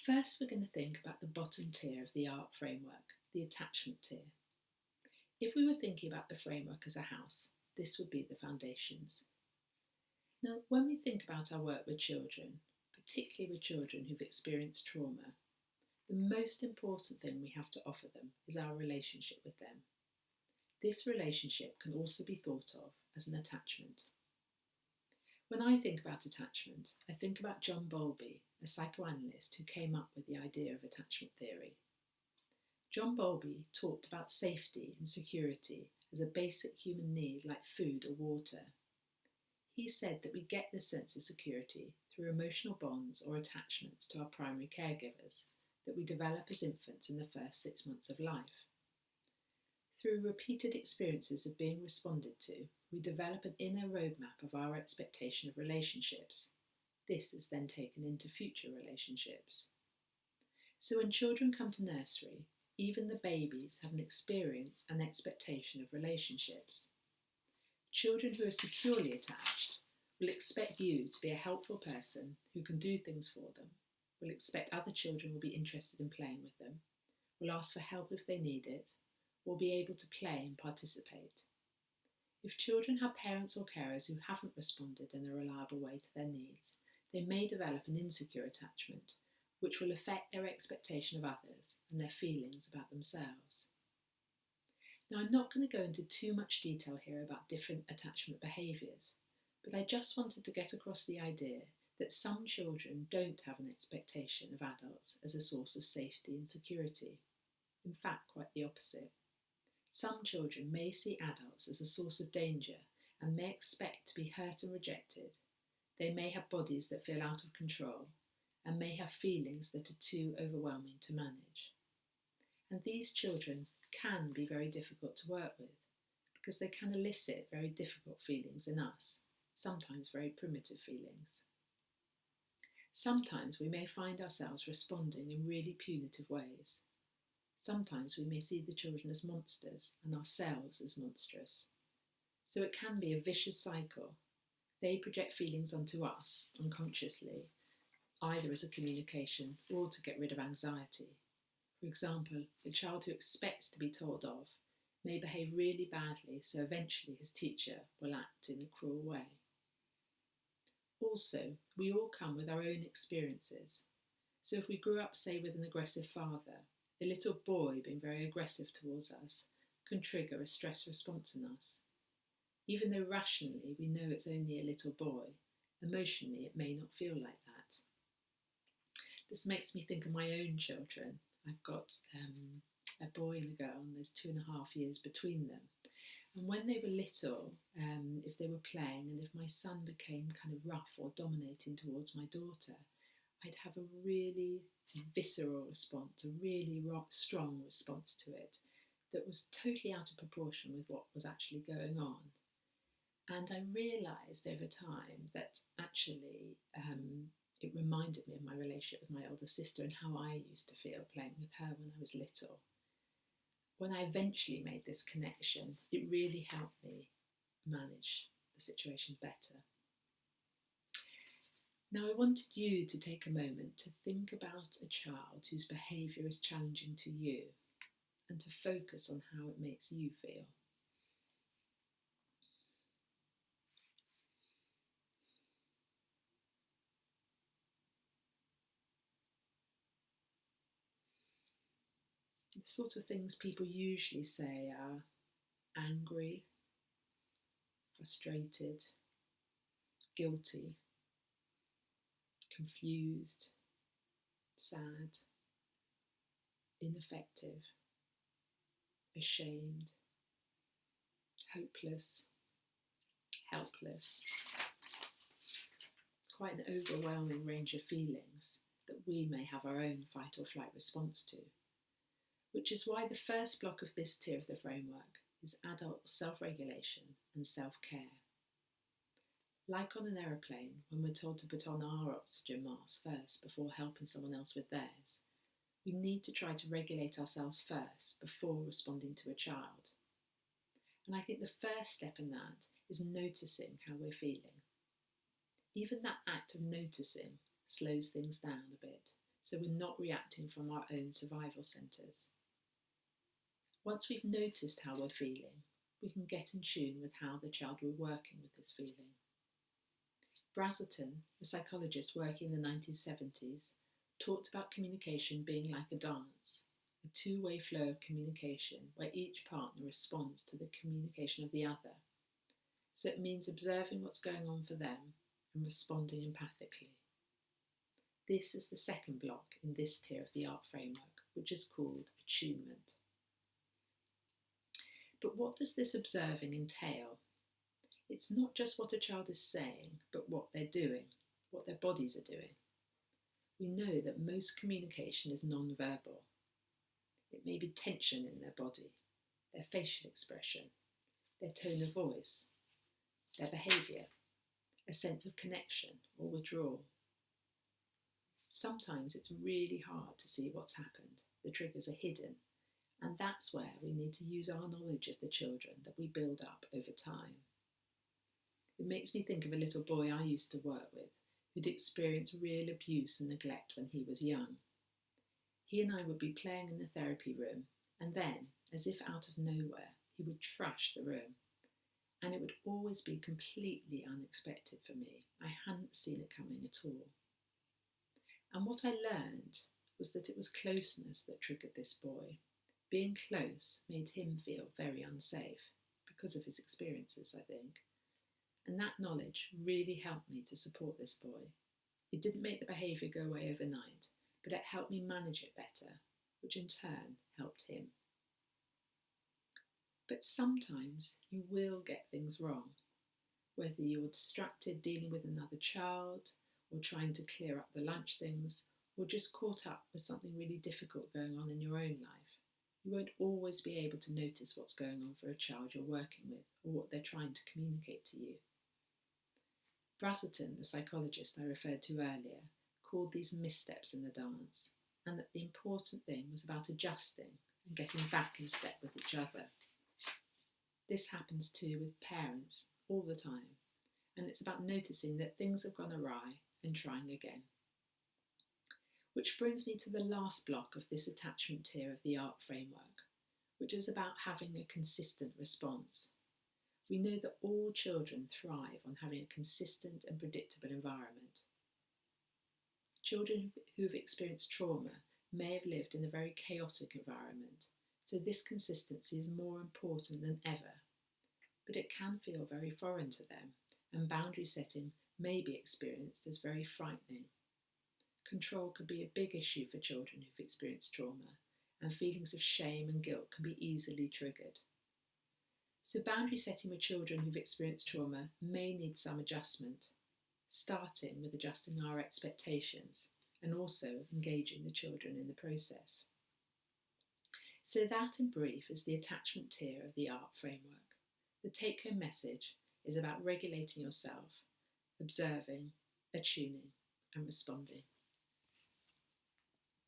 First, we're going to think about the bottom tier of the ARC framework, the attachment tier. If we were thinking about the framework as a house, this would be the foundations. Now, when we think about our work with children, particularly with children who've experienced trauma, the most important thing we have to offer them is our relationship with them. This relationship can also be thought of as an attachment. When I think about attachment, I think about John Bowlby, a psychoanalyst who came up with the idea of attachment theory. John Bowlby talked about safety and security as a basic human need like food or water. He said that we get this sense of security through emotional bonds or attachments to our primary caregivers that we develop as infants in the first 6 months of life. Through repeated experiences of being responded to, we develop an inner roadmap of our expectation of relationships. This is then taken into future relationships. So when children come to nursery, even the babies have an experience and expectation of relationships. Children who are securely attached will expect you to be a helpful person who can do things for them, will expect other children will be interested in playing with them, will ask for help if they need it, will be able to play and participate. If children have parents or carers who haven't responded in a reliable way to their needs, they may develop an insecure attachment, which will affect their expectation of others and their feelings about themselves. Now, I'm not going to go into too much detail here about different attachment behaviours, but I just wanted to get across the idea that some children don't have an expectation of adults as a source of safety and security. In fact, quite the opposite. Some children may see adults as a source of danger and may expect to be hurt and rejected. They may have bodies that feel out of control and may have feelings that are too overwhelming to manage. And these children can be very difficult to work with because they can elicit very difficult feelings in us, sometimes very primitive feelings. Sometimes we may find ourselves responding in really punitive ways. Sometimes we may see the children as monsters and ourselves as monstrous. So it can be a vicious cycle. They project feelings onto us unconsciously, either as a communication or to get rid of anxiety. For example, a child who expects to be told off may behave really badly, so eventually his teacher will act in a cruel way. Also, we all come with our own experiences. So if we grew up, say, with an aggressive father, a little boy being very aggressive towards us can trigger a stress response in us. Even though rationally we know it's only a little boy, emotionally it may not feel like that. This makes me think of my own children. I've got a boy and a girl, and there's 2.5 years between them. And when they were little, if they were playing and if my son became kind of rough or dominating towards my daughter, I'd have a really visceral response, a really strong response to it that was totally out of proportion with what was actually going on. And I realised over time that actually it reminded me of my relationship with my older sister and how I used to feel playing with her when I was little. When I eventually made this connection, it really helped me manage the situation better. Now, I wanted you to take a moment to think about a child whose behaviour is challenging to you and to focus on how it makes you feel. The sort of things people usually say are angry, frustrated, guilty, confused, sad, ineffective, ashamed, hopeless, helpless. Quite an overwhelming range of feelings that we may have our own fight or flight response to, which is why the first block of this tier of the framework is adult self-regulation and self-care. Like on an aeroplane, when we're told to put on our oxygen mask first before helping someone else with theirs, we need to try to regulate ourselves first before responding to a child. And I think the first step in that is noticing how we're feeling. Even that act of noticing slows things down a bit, so we're not reacting from our own survival centres. Once we've noticed how we're feeling, we can get in tune with how the child were working with this feeling. Brazelton, a psychologist working in the 1970s, talked about communication being like a dance, a two-way flow of communication where each partner responds to the communication of the other. So it means observing what's going on for them and responding empathically. This is the second block in this tier of the ART framework, which is called attunement. But what does this observing entail? It's not just what a child is saying, but what they're doing, what their bodies are doing. We know that most communication is non-verbal. It may be tension in their body, their facial expression, their tone of voice, their behaviour, a sense of connection or withdrawal. Sometimes it's really hard to see what's happened. The triggers are hidden, and that's where we need to use our knowledge of the children that we build up over time. It makes me think of a little boy I used to work with who'd experienced real abuse and neglect when he was young. He and I would be playing in the therapy room, and then, as if out of nowhere, he would trash the room. And it would always be completely unexpected for me. I hadn't seen it coming at all. And what I learned was that it was closeness that triggered this boy. Being close made him feel very unsafe because of his experiences, I think. And that knowledge really helped me to support this boy. It didn't make the behaviour go away overnight, but it helped me manage it better, which in turn helped him. But sometimes you will get things wrong, whether you're distracted dealing with another child, or trying to clear up the lunch things, or just caught up with something really difficult going on in your own life. You won't always be able to notice what's going on for a child you're working with, or what they're trying to communicate to you. Brazelton, the psychologist I referred to earlier, called these missteps in the dance, and that the important thing was about adjusting and getting back in step with each other. This happens too with parents all the time, and it's about noticing that things have gone awry and trying again. Which brings me to the last block of this attachment tier of the ART framework, which is about having a consistent response. We know that all children thrive on having a consistent and predictable environment. Children who have experienced trauma may have lived in a very chaotic environment, so this consistency is more important than ever. But it can feel very foreign to them, and boundary setting may be experienced as very frightening. Control can be a big issue for children who've experienced trauma, and feelings of shame and guilt can be easily triggered. So boundary setting with children who've experienced trauma may need some adjustment, starting with adjusting our expectations and also engaging the children in the process. So that in brief is the attachment tier of the ART framework. The take-home message is about regulating yourself, observing, attuning and responding.